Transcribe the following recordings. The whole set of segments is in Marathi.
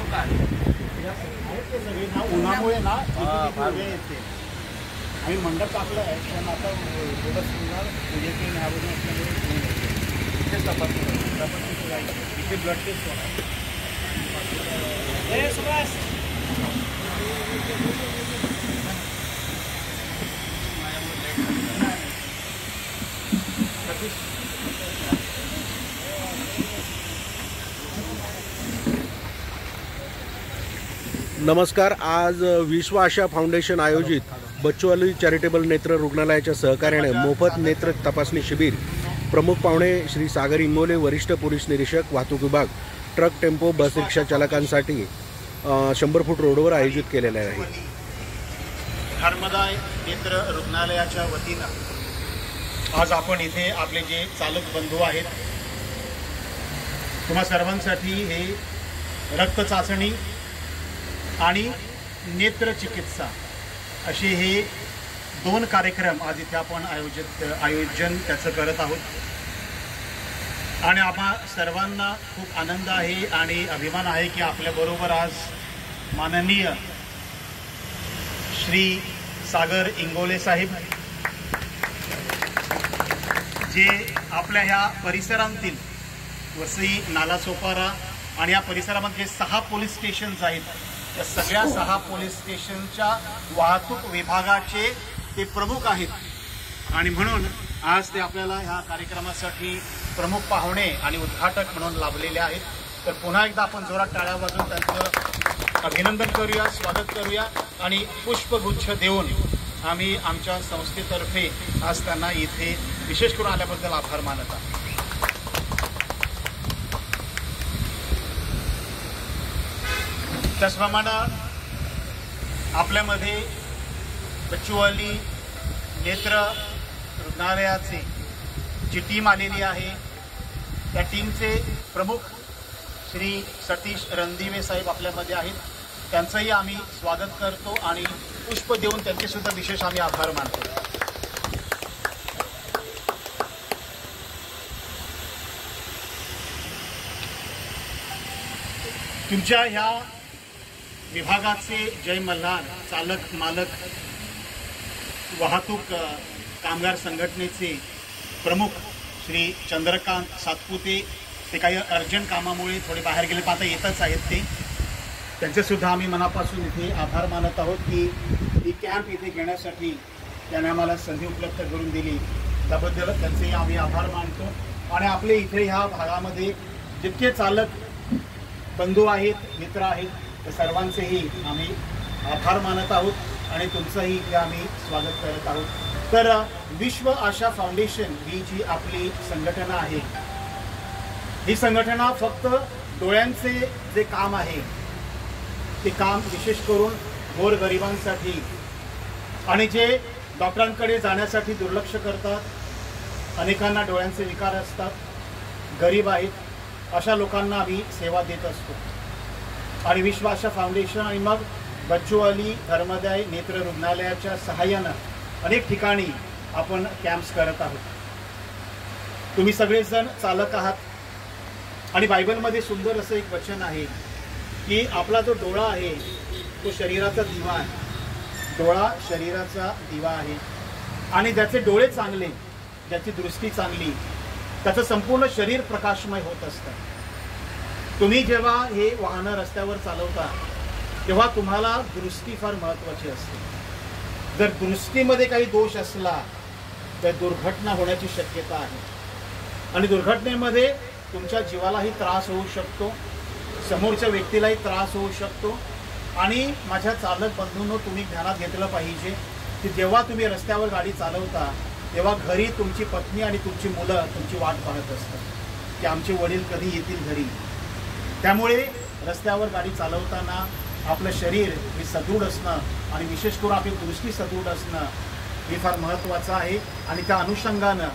सगळे ना उन्हामुळे ना येते आम्ही मंडप टाकलं आहे पण आता थोडं सुंदर पूजेचे ह्यावरून असल्यामुळे इथेच तपासणी इथे ब्लड टेस्ट होणार. नमस्कार. आज विश्व आशा फाउंडेशन आयोजित बच्चूवाली चॅरिटेबल नेत्र रुग्णालयाच्या सहकार्याने मोफत नेत्र तपासणी शिबिर प्रमुख पाहुणे श्री सागर इंगोले, वरिष्ठ पोलीस निरीक्षक, वाहतूक विभाग, ट्रक, टेम्पो, बस, रिक्षा चालकांसाठी 100 फूट रोडवर आयोजित केलेले आहे. धर्मदाय नेत्र रुग्णालयाच्या वतीनं आज आपण इथे आपले जे चालक बंधू आहेत तुम्हा सर्वांसाठी हे रक्त चाचणी आणि नेत्र चिकित्सा असे हे 2 कार्यक्रम आज इथे आपण आयोजन त्याचं करत आहोत. आणि आम्हा सर्वांना खूप आनंद आहे आणि अभिमान आहे की आपल्याबरोबर आज माननीय श्री सागर इंगोले साहेब जे आपल्या ह्या परिसरांतील वसई, नालासोपारा आणि या परिसरामध्ये 6 पोलीस स्टेशन्स आहेत त्या सगळ्या 6 पोलीस स्टेशनच्या वाहतूक विभागाचे ते प्रमुख आहेत. आणि म्हणून आज ते आपल्याला ह्या कार्यक्रमासाठी प्रमुख पाहुणे आणि उद्घाटक म्हणून लाभलेले आहेत. तर पुन्हा एकदा आपण जोरात टाळ्या वाजवून त्यांचं अभिनंदन करूया, स्वागत करूया आणि पुष्पगुच्छ देऊन आम्ही आमच्या संस्थेतर्फे आज त्यांना इथे विशेष करून आल्याबद्दल आभार मानत आहोत. त्याचप्रमाणे आपल्यामध्ये बच्चूवाली नेत्र रुग्णालयाचे जी टीम आलेली आहे त्या टीमचे प्रमुख श्री सतीश रणदिवे साहेब आपल्यामध्ये आहेत. त्यांचंही आम्ही स्वागत करतो आणि पुष्प देऊन त्यांचे सुद्धा विशेष आम्ही आभार मानतो. तुमच्या ह्या विभागाचे जय मल्हार, चालक, मालक, वाहतूक कामगार संघटनेचे प्रमुख श्री चंद्रकांत सातपुते, ते काही अर्जंट कामामुळे थोडे बाहेर गेले, पण आता येतच आहेत ते. त्यांचे सुद्धा आम्ही मनापासून इथे आभार मानत आहोत की ही कॅम्प इथे घेण्यासाठी त्याने आम्हाला संधी उपलब्ध करून दिली त्याबद्दल त्यांचेही आम्ही आभार मानतो. आणि आपले इथे ह्या भागामध्ये जितके चालक बंधू आहेत, मित्र आहेत, त्या सर्वांचेही आम्ही आभार मानत आहोत आणि तुमचंही इथे आम्ही स्वागत करत आहोत. तर विश्व आशा फाउंडेशन ही जी आपली संघटना आहे ही संघटना फक्त डोळ्यांचे जे काम आहे ते काम विशेष करून गोरगरिबांसाठी आणि जे डॉक्टरांकडे जाण्यासाठी दुर्लक्ष करतात, अनेकांना डोळ्यांचे विकार असतात, गरीब आहेत, अशा लोकांना आम्ही सेवा देत असतो. आणि विश्व आशा फाउंडेशन आणि मग बच्चूवाली धर्मदाय नेत्र रुग्णालयाच्या सहाय्यानं अनेक ठिकाणी आपण कॅम्प्स करत आहोत. तुम्ही सगळेजण चालक आहात आणि बायबलमध्ये सुंदर असं एक वचन आहे की आपला जो डोळा आहे तो शरीराचा दिवा आहे. डोळा शरीराचा दिवा आहे आणि ज्याचे डोळे चांगले, ज्याची दृष्टी चांगली, त्याचं संपूर्ण शरीर प्रकाशमय होत असतं. तुम्ही जेव्हा हे वाहनं रस्त्यावर चालवता तेव्हा तुम्हाला दृष्टी फार महत्त्वाची असते. जर दृष्टीमध्ये काही दोष असला तर दुर्घटना होण्याची शक्यता आहे आणि दुर्घटनेमध्ये तुमच्या जीवालाही त्रास होऊ शकतो, समोरच्या व्यक्तीलाही त्रास होऊ शकतो. आणि माझ्या चालक बंधूंनो, तुम्ही ध्यानात घेतलं पाहिजे की जेव्हा तुम्ही रस्त्यावर गाडी चालवता तेव्हा घरी तुमची पत्नी आणि तुमची मुलं तुमची वाट पाहत असतात की आमचे वडील कधी येतील घरी. त्यामुळे रस्त्यावर गाडी चालवताना आपलं शरीर हे सदृढ असणं आणि विशेष करून आपली दृष्टी सदृढ असणं हे फार महत्त्वाचं आहे. आणि त्या अनुषंगानं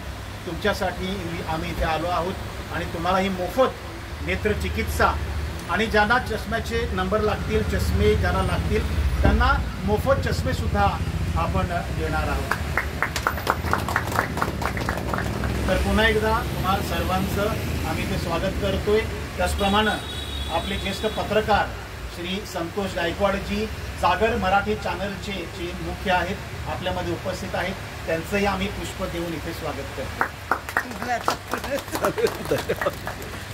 तुमच्यासाठी आम्ही इथे आलो आहोत आणि तुम्हाला ही मोफत नेत्र चिकित्सा आणि ज्यांना चष्म्याचे नंबर लागतील, चष्मे ज्यांना लागतील त्यांना मोफत चष्मेसुद्धा आपण देणार आहोत. तर पुन्हा एकदा तुम्हा सर्वांचं आम्ही ते स्वागत करतोय. त्याचप्रमाणे आपले ज्येष्ठ पत्रकार श्री संतोष गायकवाडजी जागर मराठी चॅनलचे जे मुख्य आहेत आपल्यामध्ये उपस्थित आहेत, त्यांचंही आम्ही पुष्प देऊन इथे स्वागत करतो.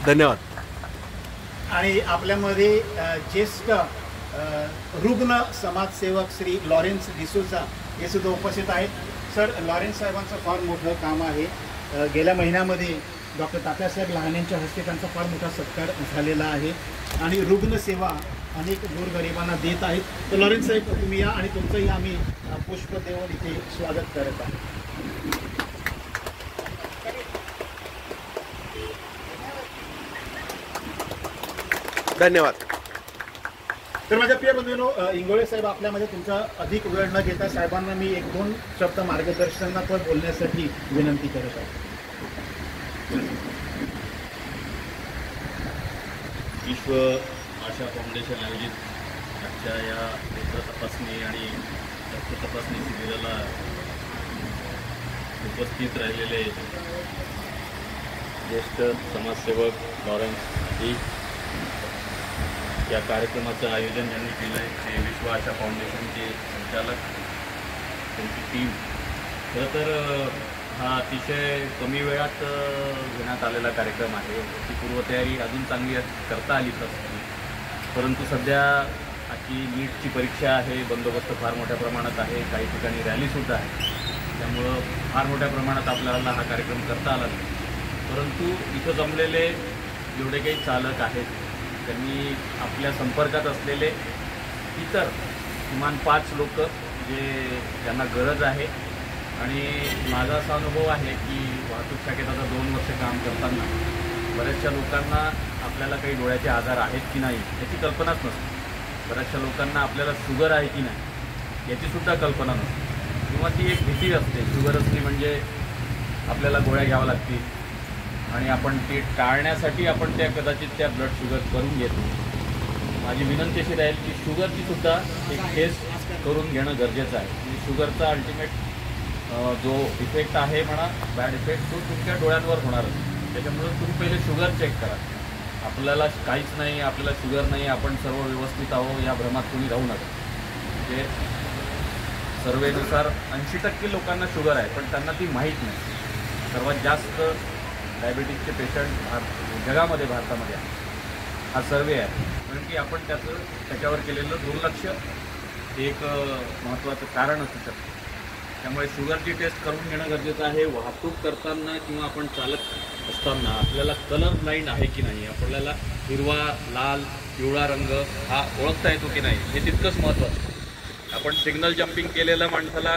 धन्यवाद. आणि आपल्यामध्ये ज्येष्ठ रुग्ण समाजसेवक श्री लॉरेन्स डिसोजा हे सुद्धा उपस्थित आहेत. सर, लॉरेन्स साहेबांचं फार मोठं काम आहे. गेल्या महिन्यामध्ये डॉक्टर तात्यासाहेब लहानेंच्या हस्ते त्यांचा फार मोठा सत्कार झालेला आहे आणि रुग्णसेवा अनेक गोरगरिबांना देत आहेत. तर लॉरेन्स साहेब, तुम्ही या आणि तुमचंही आम्ही पुष्प देऊन इथे स्वागत करत आहोत. धन्यवाद. तर माझ्या प्रिय बंधूंनो, इंगोळे साहेब, आपल्यामध्ये तुमचा अधिक वेळ न घेता साहेबांना मी 1-2 शब्द मार्गदर्शनात्मक बोलण्यासाठी विनंती करत आहे. विश्व आशा फाउंडेशन आयोजित आजच्या या नेत्र तपासणी आणि रक्त तपासणी शिबिराला उपस्थित राहिलेले ज्येष्ठ समाजसेवक लॉरेन्स ही या कार्यक्रमाचं आयोजन ज्यांनी केलं आहे ते विश्व आशा फाउंडेशनचे संचालक, त्यांची टीम. खरं तर हा अतिशय कमी वेळात घेण्यात आलेला कार्यक्रम आहे. याची पूर्वतयारी अजून चांगली करता आली असती, परंतु सध्या आजची नीटची परीक्षा आहे, बंदोबस्त फार मोठ्या प्रमाणात आहे, काही ठिकाणी रॅलीसुद्धा आहे, त्यामुळं फार मोठ्या प्रमाणात आपल्याला हा कार्यक्रम करता आला नाही. परंतु इथं जमलेले जेवढे काही चालक आहेत त्यांनी आपल्या संपर्कात असलेले इतर किमान 5 लोक जे ज्यांना गरज आहे, आणि माझा असा अनुभव आहे की वाहतूक शाखेत आता 2 वर्ष काम करताना बऱ्याचशा लोकांना आपल्याला काही डोळ्याचे आजार आहेत की नाही याची कल्पनाच नसते. बऱ्याचशा लोकांना आपल्याला शुगर आहे की नाही याचीसुद्धा कल्पना नसते, किंवा ती एक भीती असते. शुगर असली म्हणजे आपल्याला गोळ्या घ्याव्या लागतील आणि आपण ते टाळण्यासाठी आपण कदाचित त्या ब्लड शुगर करून घेतो. माझी विनंती अशी राहील की शुगरचीसुद्धा एक टेस्ट करून घेणं गरजेचं आहे. म्हणजे शुगरचा अल्टिमेट जो इफेक्ट आहे म्हणा, बॅड इफेक्ट, तो तुमच्या डोळ्यांवर होणारच. त्याच्यामुळं तुम्ही पहिले शुगर चेक करा. आपल्याला काहीच नाही, आपल्याला शुगर नाही, आपण सर्व व्यवस्थित आहो या भ्रमात तुम्ही राहू नका. म्हणजे सर्वेनुसार 80% लोकांना शुगर आहे, पण त्यांना ती माहीत नाही. सर्वात जास्त डायबिटीजचे पेशंट जगामध्ये, भारतामध्ये आहे. हा सर्वे आहे, कारण की आपण त्याच्यावर केलेलं दुर्लक्ष एक महत्त्वाचं कारण असू शकतं. त्यामुळे शुगरची टेस्ट करून घेणं गरजेचं आहे. वाहतूक करताना किंवा आपण चालक असताना आपल्याला कलर ब्लाइंड आहे की नाही, आपल्याला हिरवा, लाल, पिवळा रंग हा ओळखता येतो की नाही हे तितकंच महत्त्वाचं. आपण सिग्नल जम्पिंग केलेल्या माणसाला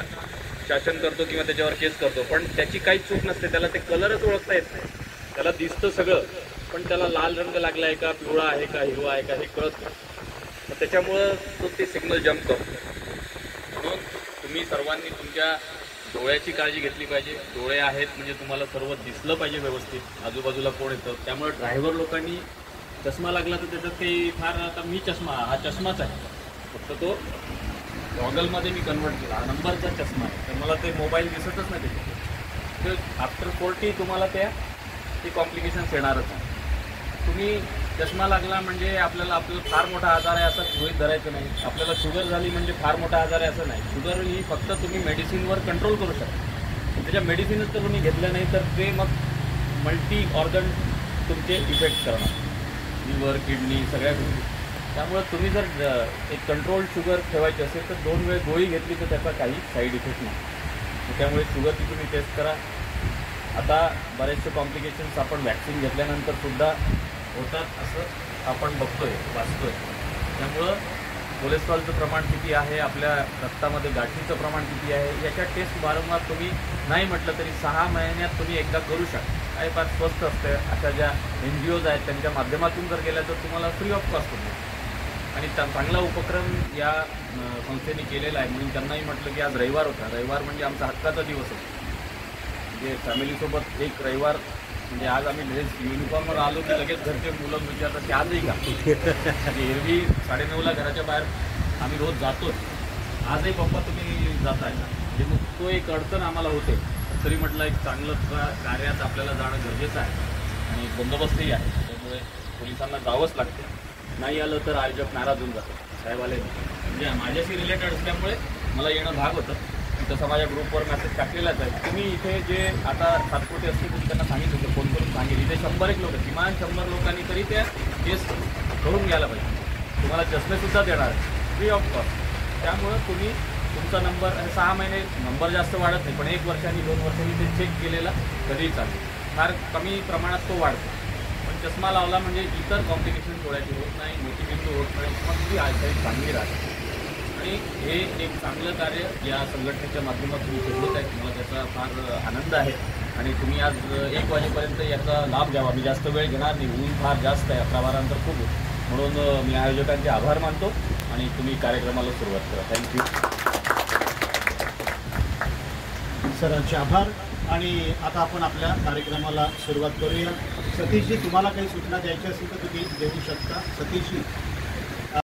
शासन करतो किंवा त्याच्यावर केस करतो, पण त्याची काहीच चूक नसते, त्याला ते कलरच ओळखता येत नाही. त्याला दिसतं सगळं, पण त्याला लाल रंग लागला आहे का, पिवळा आहे का, हिरवा आहे का हे कळत नाही. तर त्याच्यामुळं तो ते सिग्नल जम्प करतो. म्हणून तुम्ही सर्वांनी तुमच्या डोळ्याची काळजी घेतली पाहिजे. डोळे आहेत म्हणजे तुम्हाला सर्व दिसलं पाहिजे व्यवस्थित, आजूबाजूला कोण येतं. त्यामुळे ड्रायव्हर लोकांनी चष्मा लागला तर त्याच्यात काही फार, आता मी हा चष्माच आहे, फक्त तो गॉगलमध्ये मी कन्वर्ट केला, हा नंबरचा चष्मा आहे, तर मला ते मोबाईल दिसतच नाही त्याच्यात. तर आफ्टर 40 तुम्हाला ते कॉम्प्लिकेशन्स येणारच आहे. तुम्ही चष्मा लागला म्हणजे आपल्याला फार मोठा आजार आहे असं गृहीत धरायचं नाही. आपल्याला शुगर झाली म्हणजे फार मोठा आजार आहे असं नाही. शुगर ही फक्त तुम्ही मेडिसिनवर कंट्रोल करू शकता. त्याच्या मेडिसिनच जर तुम्ही घेतलं नाही तर ते मग मल्टी ऑर्गन तुमचे इफेक्ट करणार, लिव्हर, किडनी, सगळ्या गोष्टी. त्यामुळे तुम्ही जर एक कंट्रोल शुगर ठेवायची असेल तर 2 वेळ गोळी घेतली तर त्याचा काही साईड इफेक्ट नाही. त्यामुळे शुगरची तुम्ही टेस्ट करा. आता बरेचसे कॉम्प्लिकेशन्स आपण वॅक्सिन घेतल्यानंतर सुद्धा होतात असं आपण बघतोय, वाचतोय. त्यामुळं कोलेस्ट्रॉलचं प्रमाण किती आहे, आपल्या रक्तामध्ये गाठीचं प्रमाण किती आहे याच्या टेस्ट वारंवार तुम्ही नाही म्हटलं तरी 6 महिन्यात तुम्ही एकदा करू शकता. काही फार स्वस्त असतं. अशा ज्या NGOज आहेत त्यांच्या माध्यमातून जर गेल्या तर तुम्हाला फ्री ऑफ कॉस्ट होतो. आणि चांगला उपक्रम या संस्थेने केलेला आहे. म्हणून त्यांनाही म्हटलं की आज रविवार होता, रविवार म्हणजे आमचा हक्काचा दिवस होता. म्हणजे फॅमिलीसोबत एक रविवार, म्हणजे आज आम्ही ड्रेस युनिफॉर्मवर आलो की लगेच घरचे मुलं विचारतात की आजही का. म्हणजे एरवी 9:30ला घराच्या बाहेर आम्ही रोज जातोच, आजही पप्पा तुम्ही जाताय. म्हणजे मग तो एक अडचण आम्हाला होते. तरी म्हटलं एक चांगलं कार्यात आपल्याला जाणं गरजेचं आहे आणि बंदोबस्तही आहे. त्यामुळे पोलिसांना जावंच लागते. नाही आलं तर आयोजक नाराज होऊन जातो. साहेब आले म्हणजे माझ्याशी रिलेटेड असल्यामुळे मला येणं भाग होतं. तसं माझ्या ग्रुपवर मेसेज टाकलेलाच आहे. तुम्ही इथे जे आता सातपुते असतील तुम्ही त्यांना सांगितलं होतं, फोन करून सांगेल इथे 100 लोक, किमान 100 लोकांनी तरी त्या टेस्ट करून घ्यायला पाहिजे. तुम्हाला चष्मेसुद्धा देणार आहे फ्री ऑफ कॉस्ट. त्यामुळं तुम्ही तुमचा नंबर 6 महिने नंबर जास्त वाढत नाही, पण 1 वर्षांनी 2 वर्षांनी ते चेक केलेला कधीही चालेल. फार कमी प्रमाणात तो वाढतो, पण चष्मा लावला म्हणजे इतर कॉम्प्लिकेशन डोळ्याची होत नाही, मोतीबिंदू होत नाही, मग तुझी आयसाईट चांगली राहते. आणि हे एक चांगलं कार्य या संघटनेच्या माध्यमातून होत आहे. मला त्याचा फार आनंद आहे आणि तुम्ही आज 1 वाजेपर्यंत याचा लाभ घ्यावा. मी जास्त वेळ घेणार नाही, ऊन फार जास्त आहे, 11-12 नंतर खूप होतं. म्हणून मी आयोजकांचे आभार मानतो आणि तुम्ही कार्यक्रमाला सुरुवात करा. थँक्यू. सरांचे आभार. आणि आता आपण आपल्या कार्यक्रमाला सुरुवात करूया. सतीशजी, तुम्हाला काही सूचना द्यायची असेल तर तुम्ही देऊ शकता. सतीशजी.